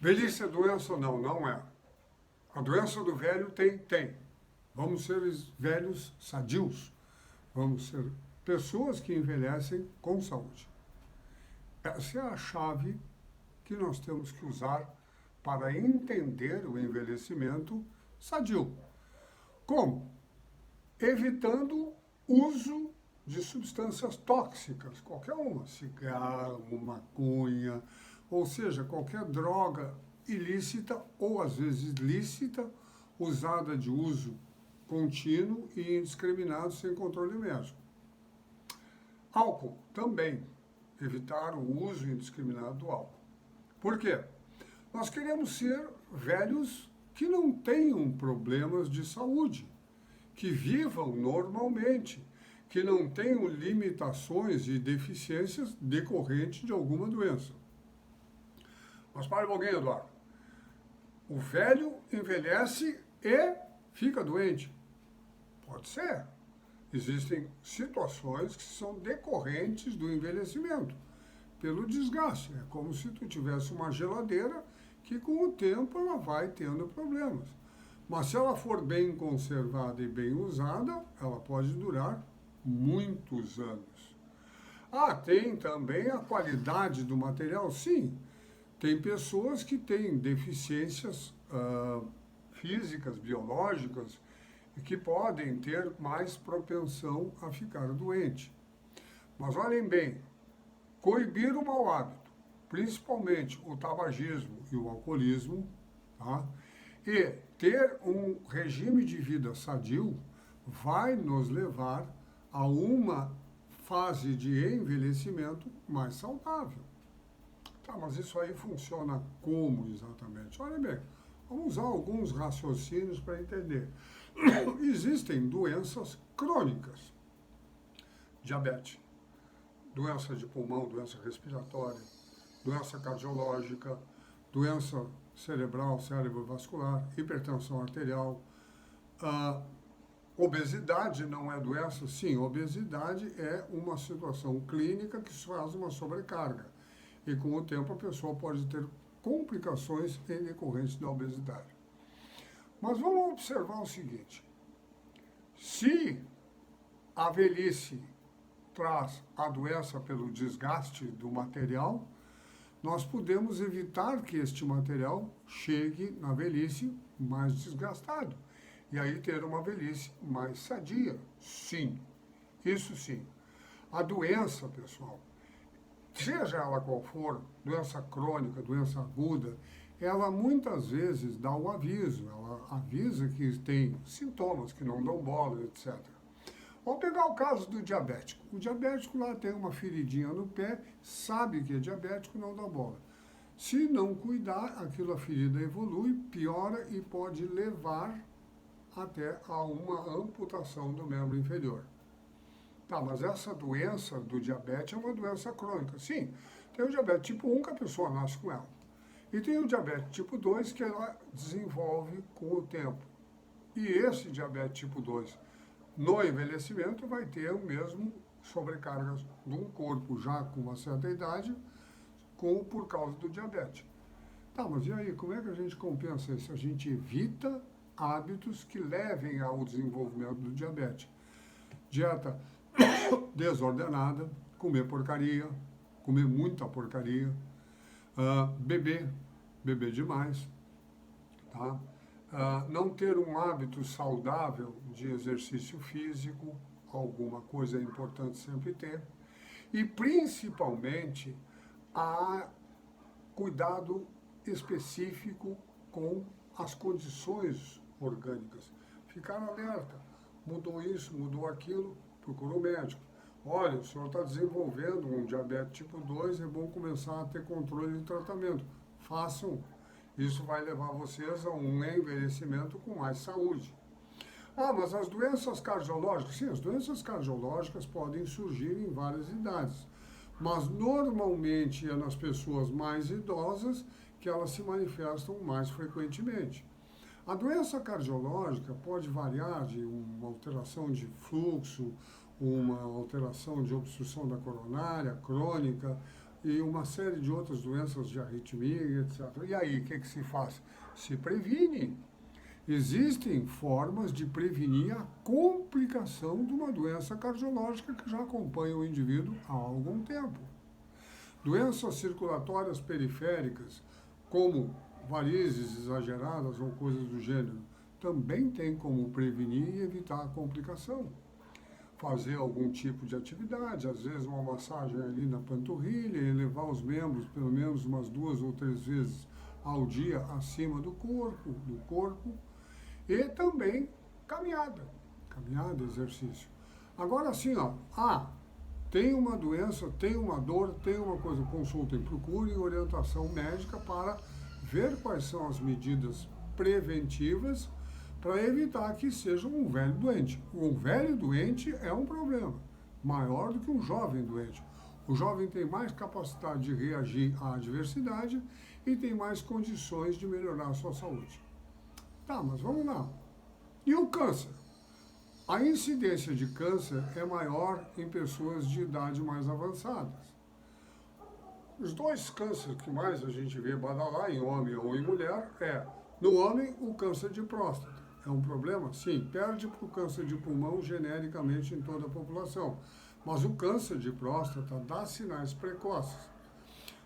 Velhice é doença? Não, não é. A doença do velho tem. Vamos ser velhos sadios. Vamos ser pessoas que envelhecem com saúde. Essa é a chave que nós temos que usar para entender o envelhecimento sadio. Como? Evitando uso de substâncias tóxicas, qualquer uma, cigarro, maconha, ou seja, qualquer droga ilícita ou às vezes lícita, usada de uso contínuo e indiscriminado sem controle médico. Álcool também, evitar o uso indiscriminado do álcool. Por quê? Nós queremos ser velhos que não tenham problemas de saúde, que vivam normalmente, que não tenham limitações e deficiências decorrentes de alguma doença. Mas para um pouquinho, Eduardo. O velho envelhece e fica doente? Pode ser. Existem situações que são decorrentes do envelhecimento, pelo desgaste. É como se tu tivesse uma geladeira que com o tempo ela vai tendo problemas. Mas se ela for bem conservada e bem usada, ela pode durar muitos anos. Tem também a qualidade do material, sim. Tem pessoas que têm deficiências físicas, biológicas, e que podem ter mais propensão a ficar doente. Mas olhem bem, coibir o mau hábito, principalmente o tabagismo e o alcoolismo, tá? E ter um regime de vida sadio vai nos levar a uma fase de envelhecimento mais saudável. Tá, mas isso aí funciona como exatamente? Olha bem, vamos usar alguns raciocínios para entender. Existem doenças crônicas, diabetes, doença de pulmão, doença respiratória, doença cardiológica, doença cerebral, cerebrovascular, hipertensão arterial. Obesidade não é doença? Sim, obesidade é uma situação clínica que faz uma sobrecarga. E com o tempo a pessoa pode ter complicações em decorrência da obesidade. Mas vamos observar o seguinte: se a velhice traz a doença pelo desgaste do material, nós podemos evitar que este material chegue na velhice mais desgastado. E aí ter uma velhice mais sadia. Sim, isso sim. A doença, pessoal, seja ela qual for, doença crônica, doença aguda, ela muitas vezes dá o aviso, ela avisa que tem sintomas, que não dão bola, etc. Vamos pegar o caso do diabético. O diabético lá tem uma feridinha no pé, sabe que é diabético, não dá bola. Se não cuidar, a ferida evolui, piora e pode levar até a uma amputação do membro inferior. Tá, mas essa doença do diabetes é uma doença crônica. Sim, tem o diabetes tipo 1 que a pessoa nasce com ela. E tem o diabetes tipo 2 que ela desenvolve com o tempo. E esse diabetes tipo 2, no envelhecimento, vai ter o mesmo sobrecarga de um corpo já com uma certa idade, por causa do diabetes. Tá, mas e aí, como é que a gente compensa isso? A gente evita hábitos que levem ao desenvolvimento do diabetes. Dieta desordenada, comer porcaria, comer muita porcaria, beber demais, tá? Não ter um hábito saudável de exercício físico, alguma coisa é importante sempre ter, e principalmente cuidado específico com as condições orgânicas. Ficar alerta, mudou isso, mudou aquilo, procura o médico. Olha, o senhor está desenvolvendo um diabetes tipo 2, é bom começar a ter controle de tratamento. Façam. Isso vai levar vocês a um envelhecimento com mais saúde. Mas as doenças cardiológicas, sim, as doenças cardiológicas podem surgir em várias idades. Mas normalmente é nas pessoas mais idosas que elas se manifestam mais frequentemente. A doença cardiológica pode variar de uma alteração de fluxo, uma alteração de obstrução da coronária crônica, e uma série de outras doenças de arritmia e etc. E aí, o que se faz? Se previne. Existem formas de prevenir a complicação de uma doença cardiológica que já acompanha o indivíduo há algum tempo. Doenças circulatórias periféricas, como varizes exageradas ou coisas do gênero, também tem como prevenir e evitar a complicação. Fazer algum tipo de atividade, às vezes uma massagem ali na panturrilha, elevar os membros pelo menos umas 2 ou 3 vezes ao dia acima do corpo, e também caminhada, exercício. Agora assim, tem uma doença, tem uma dor, tem uma coisa, consultem, procurem orientação médica para ver quais são as medidas preventivas para evitar que seja um velho doente. Um velho doente é um problema maior do que um jovem doente. O jovem tem mais capacidade de reagir à adversidade e tem mais condições de melhorar a sua saúde. Tá, mas vamos lá. E o câncer? A incidência de câncer é maior em pessoas de idade mais avançadas. Os 2 cânceres que mais a gente vê badalar em homem ou em mulher no homem, o câncer de próstata. É um problema? Sim, perde para o câncer de pulmão genericamente em toda a população. Mas o câncer de próstata dá sinais precoces.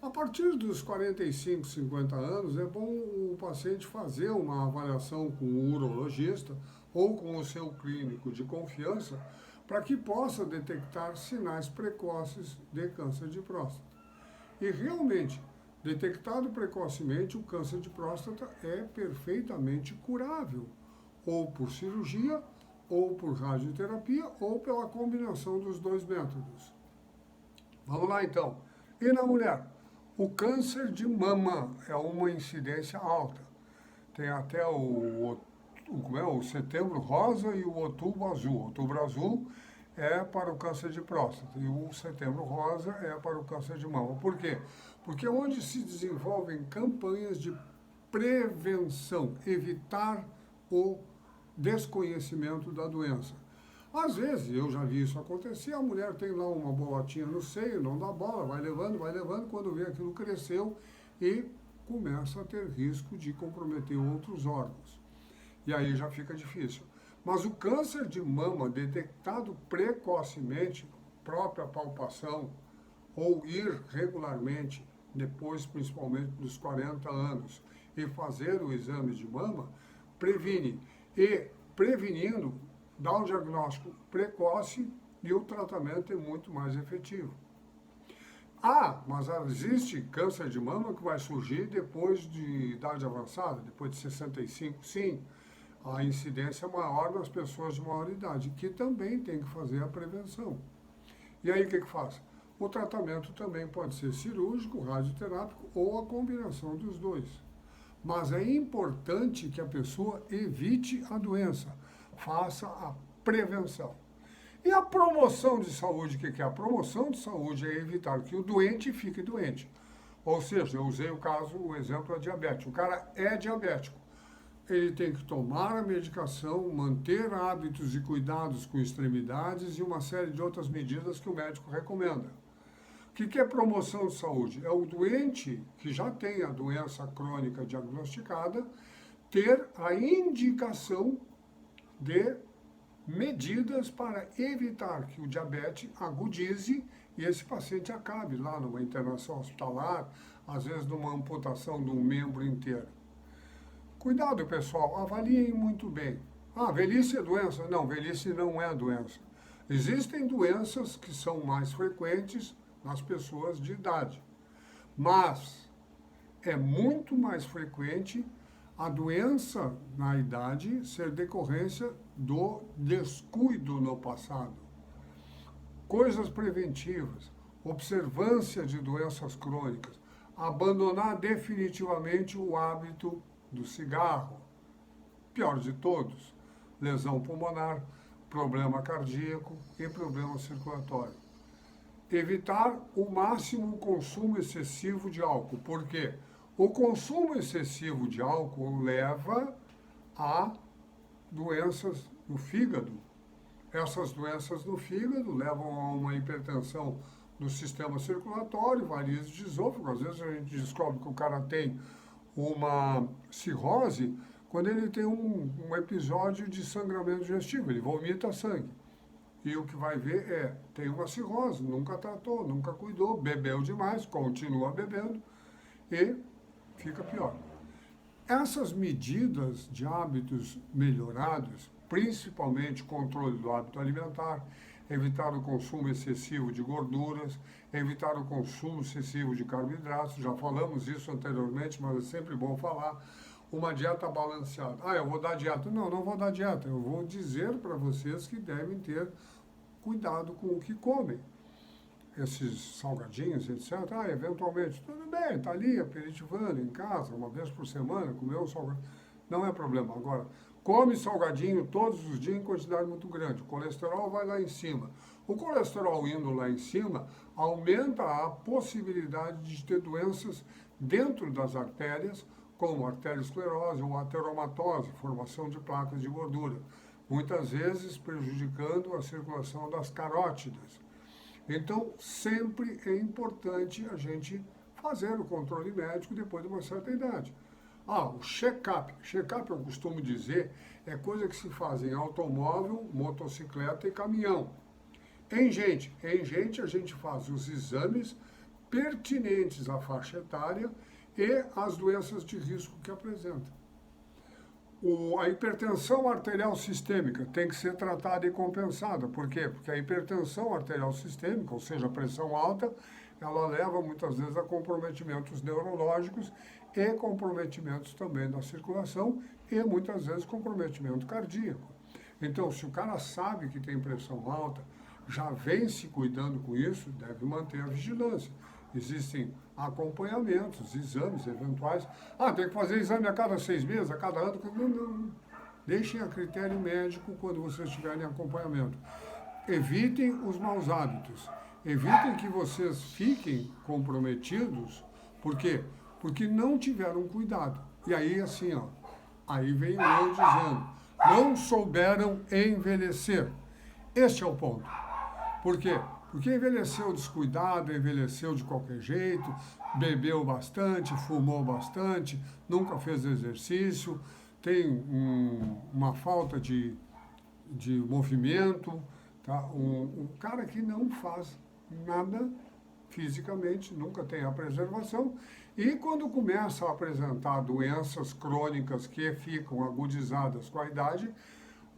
A partir dos 45, 50 anos, é bom o paciente fazer uma avaliação com o urologista ou com o seu clínico de confiança para que possa detectar sinais precoces de câncer de próstata. E realmente, detectado precocemente, o câncer de próstata é perfeitamente curável, ou por cirurgia, ou por radioterapia, ou pela combinação dos 2 métodos. Vamos lá então. E na mulher? O câncer de mama é uma incidência alta. Tem até o setembro rosa e o outubro azul. O outubro azul é para o câncer de próstata e o setembro rosa é para o câncer de mama. Por quê? Porque é onde se desenvolvem campanhas de prevenção, evitar o desconhecimento da doença. Às vezes, eu já vi isso acontecer, a mulher tem lá uma bolotinha no seio, não dá bola, vai levando, quando vê aquilo cresceu e começa a ter risco de comprometer outros órgãos. E aí já fica difícil. Mas o câncer de mama detectado precocemente, própria palpação, ou ir regularmente, depois principalmente dos 40 anos, e fazer o exame de mama, previne. E prevenindo, dá um diagnóstico precoce e o tratamento é muito mais efetivo. Mas existe câncer de mama que vai surgir depois de idade avançada, depois de 65, sim. A incidência é maior nas pessoas de maior idade, que também tem que fazer a prevenção. E aí o que faz? O tratamento também pode ser cirúrgico, radioterápico ou a combinação dos 2. Mas é importante que a pessoa evite a doença, faça a prevenção. E a promoção de saúde, o que é? A promoção de saúde é evitar que o doente fique doente. Ou seja, eu usei o exemplo da diabetes. O cara é diabético. Ele tem que tomar a medicação, manter hábitos e cuidados com extremidades e uma série de outras medidas que o médico recomenda. O que é promoção de saúde? É o doente que já tem a doença crônica diagnosticada ter a indicação de medidas para evitar que o diabetes agudize e esse paciente acabe lá numa internação hospitalar, às vezes numa amputação de um membro inteiro. Cuidado, pessoal, avaliem muito bem. Velhice é doença? Não, velhice não é doença. Existem doenças que são mais frequentes nas pessoas de idade, mas é muito mais frequente a doença na idade ser decorrência do descuido no passado. Coisas preventivas, observância de doenças crônicas, abandonar definitivamente o hábito do cigarro. Pior de todos, lesão pulmonar, problema cardíaco e problema circulatório. Evitar o máximo o consumo excessivo de álcool. Por quê? O consumo excessivo de álcool leva a doenças no fígado. Essas doenças no fígado levam a uma hipertensão no sistema circulatório, varizes de esôfago. Às vezes a gente descobre que o cara tem uma cirrose quando ele tem um episódio de sangramento digestivo, ele vomita sangue. E o que vai ver tem uma cirrose, nunca tratou, nunca cuidou, bebeu demais, continua bebendo e fica pior. Essas medidas de hábitos melhorados, principalmente controle do hábito alimentar, evitar o consumo excessivo de gorduras, evitar o consumo excessivo de carboidratos, já falamos isso anteriormente, mas é sempre bom falar. Uma dieta balanceada. Eu vou dar dieta. Não, não vou dar dieta. Eu vou dizer para vocês que devem ter cuidado com o que comem. Esses salgadinhos, etc. Eventualmente, tudo bem, está ali aperitivando em casa, uma vez por semana, comer um salgadinho. Não é problema. Agora, come salgadinho todos os dias em quantidade muito grande. O colesterol vai lá em cima. O colesterol indo lá em cima aumenta a possibilidade de ter doenças dentro das artérias, como arteriosclerose ou ateromatose, formação de placas de gordura, muitas vezes prejudicando a circulação das carótidas. Então, sempre é importante a gente fazer o controle médico depois de uma certa idade. O check-up. Check-up, eu costumo dizer, é coisa que se faz em automóvel, motocicleta e caminhão. Em gente a gente faz os exames pertinentes à faixa etária e as doenças de risco que apresenta. A hipertensão arterial sistêmica tem que ser tratada e compensada. Por quê? Porque a hipertensão arterial sistêmica, ou seja, a pressão alta, ela leva muitas vezes a comprometimentos neurológicos e comprometimentos também da circulação e muitas vezes comprometimento cardíaco. Então, se o cara sabe que tem pressão alta, já vem se cuidando com isso, deve manter a vigilância. Existem acompanhamentos, exames eventuais. Tem que fazer exame a cada 6 meses, a cada ano. Não. Deixem a critério médico quando vocês estiverem em acompanhamento. Evitem os maus hábitos. Evitem que vocês fiquem comprometidos. Por quê? Porque não tiveram cuidado. E aí, assim, aí vem eu dizendo, não souberam envelhecer. Este é o ponto. Por quê? Porque envelheceu descuidado, envelheceu de qualquer jeito, bebeu bastante, fumou bastante, nunca fez exercício, tem uma falta de movimento, tá? Um cara que não faz nada fisicamente, nunca tem a preservação, e quando começa a apresentar doenças crônicas que ficam agudizadas com a idade,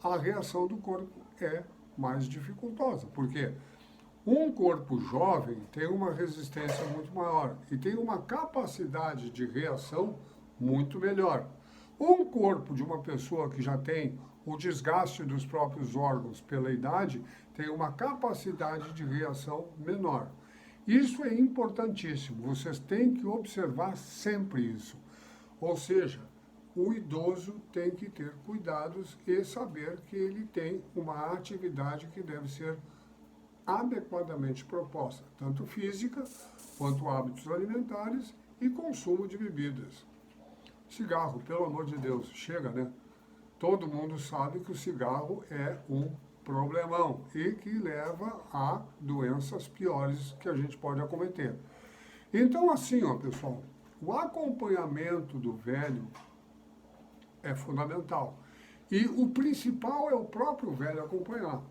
a reação do corpo é mais dificultosa. Por quê? Um corpo jovem tem uma resistência muito maior e tem uma capacidade de reação muito melhor. Um corpo de uma pessoa que já tem o desgaste dos próprios órgãos pela idade tem uma capacidade de reação menor. Isso é importantíssimo, vocês têm que observar sempre isso. Ou seja, o idoso tem que ter cuidados e saber que ele tem uma atividade que deve ser adequadamente proposta, tanto física quanto hábitos alimentares e consumo de bebidas. Cigarro, pelo amor de Deus, chega, né? Todo mundo sabe que o cigarro é um problemão e que leva a doenças piores que a gente pode acometer. Então, assim, pessoal, o acompanhamento do velho é fundamental. E o principal é o próprio velho acompanhar.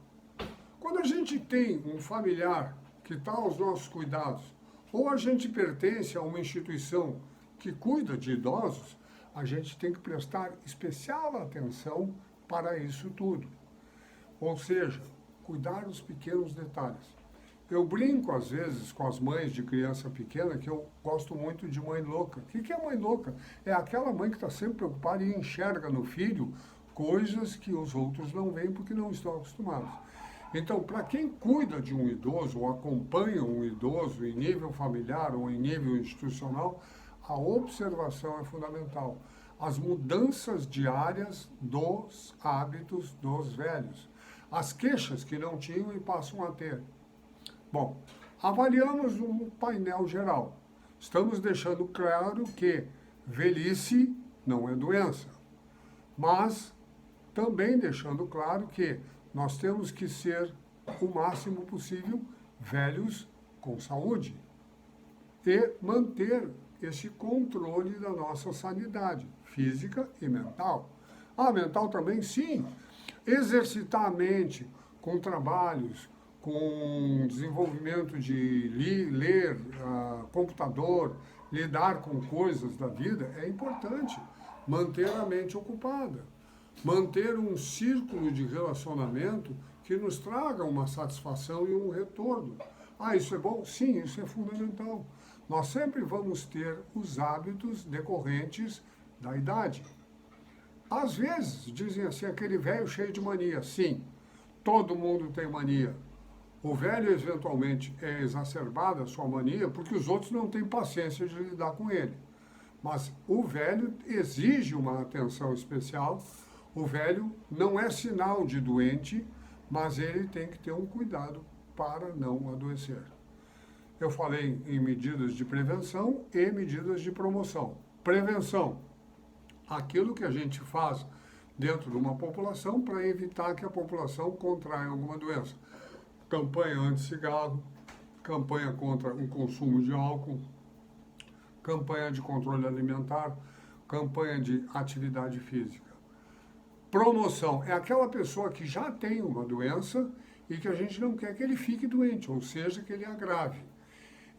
Quando a gente tem um familiar que está aos nossos cuidados, ou a gente pertence a uma instituição que cuida de idosos, a gente tem que prestar especial atenção para isso tudo. Ou seja, cuidar dos pequenos detalhes. Eu brinco, às vezes, com as mães de criança pequena, que eu gosto muito de mãe louca. O que é mãe louca? É aquela mãe que está sempre preocupada e enxerga no filho coisas que os outros não veem porque não estão acostumados. Então, para quem cuida de um idoso ou acompanha um idoso em nível familiar ou em nível institucional, a observação é fundamental. As mudanças diárias dos hábitos dos velhos. As queixas que não tinham e passam a ter. Bom, avaliamos um painel geral. Estamos deixando claro que velhice não é doença, mas também deixando claro que nós temos que ser o máximo possível velhos com saúde e manter esse controle da nossa sanidade física e mental. Mental também, sim. Exercitar a mente com trabalhos, com desenvolvimento de ler, computador, lidar com coisas da vida é importante. Manter a mente ocupada. Manter um círculo de relacionamento que nos traga uma satisfação e um retorno. Isso é bom? Sim, isso é fundamental. Nós sempre vamos ter os hábitos decorrentes da idade. Às vezes, dizem assim, aquele velho cheio de mania. Sim, todo mundo tem mania. O velho, eventualmente, é exacerbada a sua mania porque os outros não têm paciência de lidar com ele. Mas o velho exige uma atenção especial. O velho não é sinal de doente, mas ele tem que ter um cuidado para não adoecer. Eu falei em medidas de prevenção e medidas de promoção. Prevenção, aquilo que a gente faz dentro de uma população para evitar que a população contraia alguma doença. Campanha anti-cigarro, campanha contra o consumo de álcool, campanha de controle alimentar, campanha de atividade física. Promoção é aquela pessoa que já tem uma doença e que a gente não quer que ele fique doente, ou seja, que ele agrave.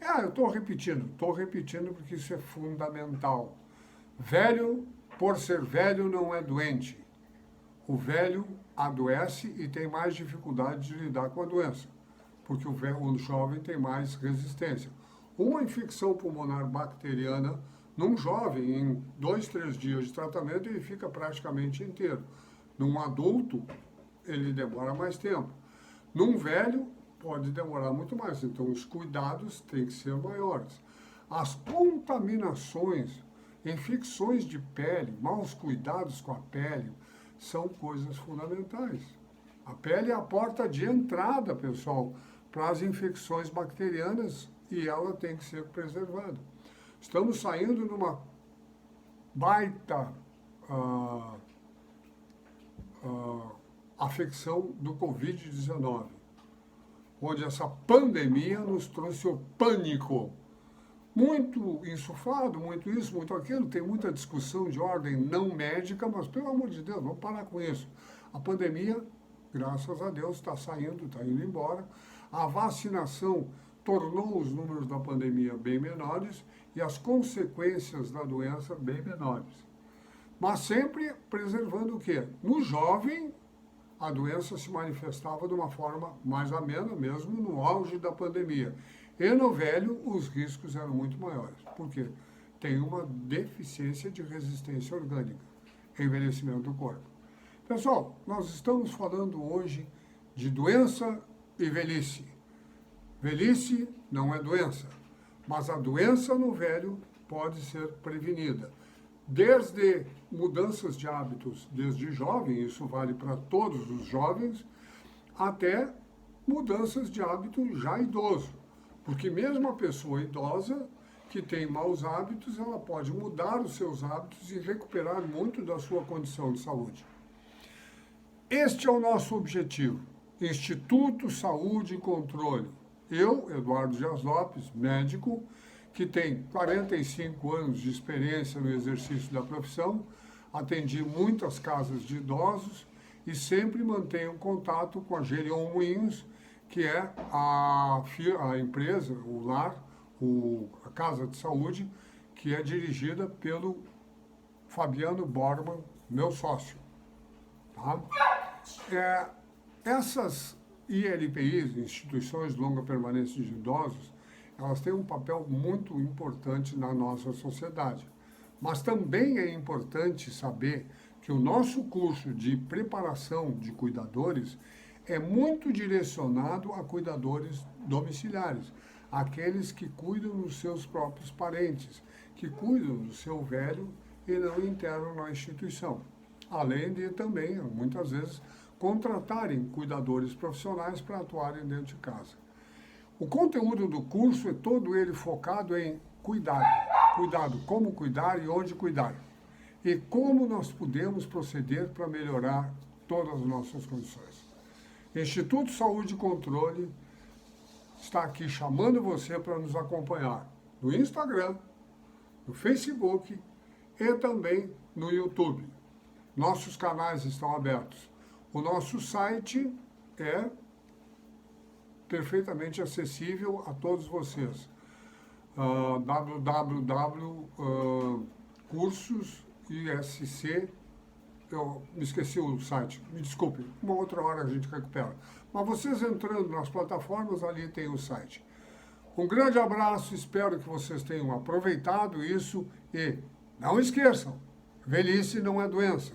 Eu estou repetindo porque isso é fundamental. Velho, por ser velho, não é doente. O velho adoece e tem mais dificuldade de lidar com a doença, porque o jovem tem mais resistência. Uma infecção pulmonar bacteriana, num jovem, em 2, 3 dias de tratamento, ele fica praticamente inteiro. Num adulto, ele demora mais tempo. Num velho, pode demorar muito mais. Então, os cuidados têm que ser maiores. As contaminações, infecções de pele, maus cuidados com a pele, são coisas fundamentais. A pele é a porta de entrada, pessoal, para as infecções bacterianas e ela tem que ser preservada. Estamos saindo numa baita afecção do Covid-19, onde essa pandemia nos trouxe o pânico. Muito insuflado, muito isso, muito aquilo, tem muita discussão de ordem não médica, mas pelo amor de Deus, vamos parar com isso. A pandemia, graças a Deus, está saindo, está indo embora. A vacinação tornou os números da pandemia bem menores e as consequências da doença bem menores. Mas sempre preservando o quê? No jovem, a doença se manifestava de uma forma mais amena, mesmo no auge da pandemia. E no velho, os riscos eram muito maiores. Por quê? Tem uma deficiência de resistência orgânica, envelhecimento do corpo. Pessoal, nós estamos falando hoje de doença e velhice. Velhice não é doença, mas a doença no velho pode ser prevenida. Desde mudanças de hábitos, desde jovem, isso vale para todos os jovens, até mudanças de hábito já idoso. Porque mesmo a pessoa idosa que tem maus hábitos, ela pode mudar os seus hábitos e recuperar muito da sua condição de saúde. Este é o nosso objetivo. Instituto Saúde e Controle. Eu, Eduardo Dias Lopes, médico, que tem 45 anos de experiência no exercício da profissão, atendi muitas casas de idosos e sempre mantenho contato com a Gerion Moinhos, que é a empresa, o lar, a casa de saúde, que é dirigida pelo Fabiano Borman, meu sócio. Tá? Essas ILPIs, Instituições de Longa Permanência de Idosos, elas têm um papel muito importante na nossa sociedade. Mas também é importante saber que o nosso curso de preparação de cuidadores é muito direcionado a cuidadores domiciliares, aqueles que cuidam dos seus próprios parentes, que cuidam do seu velho e não internam na instituição. Além de também, muitas vezes, contratarem cuidadores profissionais para atuarem dentro de casa. O conteúdo do curso é todo ele focado em cuidado, como cuidar e onde cuidar, e como nós podemos proceder para melhorar todas as nossas condições. Instituto Saúde e Controle, está aqui chamando você para nos acompanhar no Instagram, no Facebook e também no YouTube. Nossos canais estão abertos. O nosso site é perfeitamente acessível a todos vocês. www.cursos.isc. Eu me esqueci o site, me desculpe, uma outra hora a gente recupera. Mas vocês entrando nas plataformas, ali tem o site. Um grande abraço, espero que vocês tenham aproveitado isso e não esqueçam, velhice não é doença,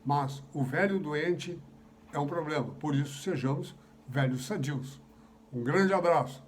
mas o velho doente é um problema, por isso sejamos velhos sadios. Um grande abraço.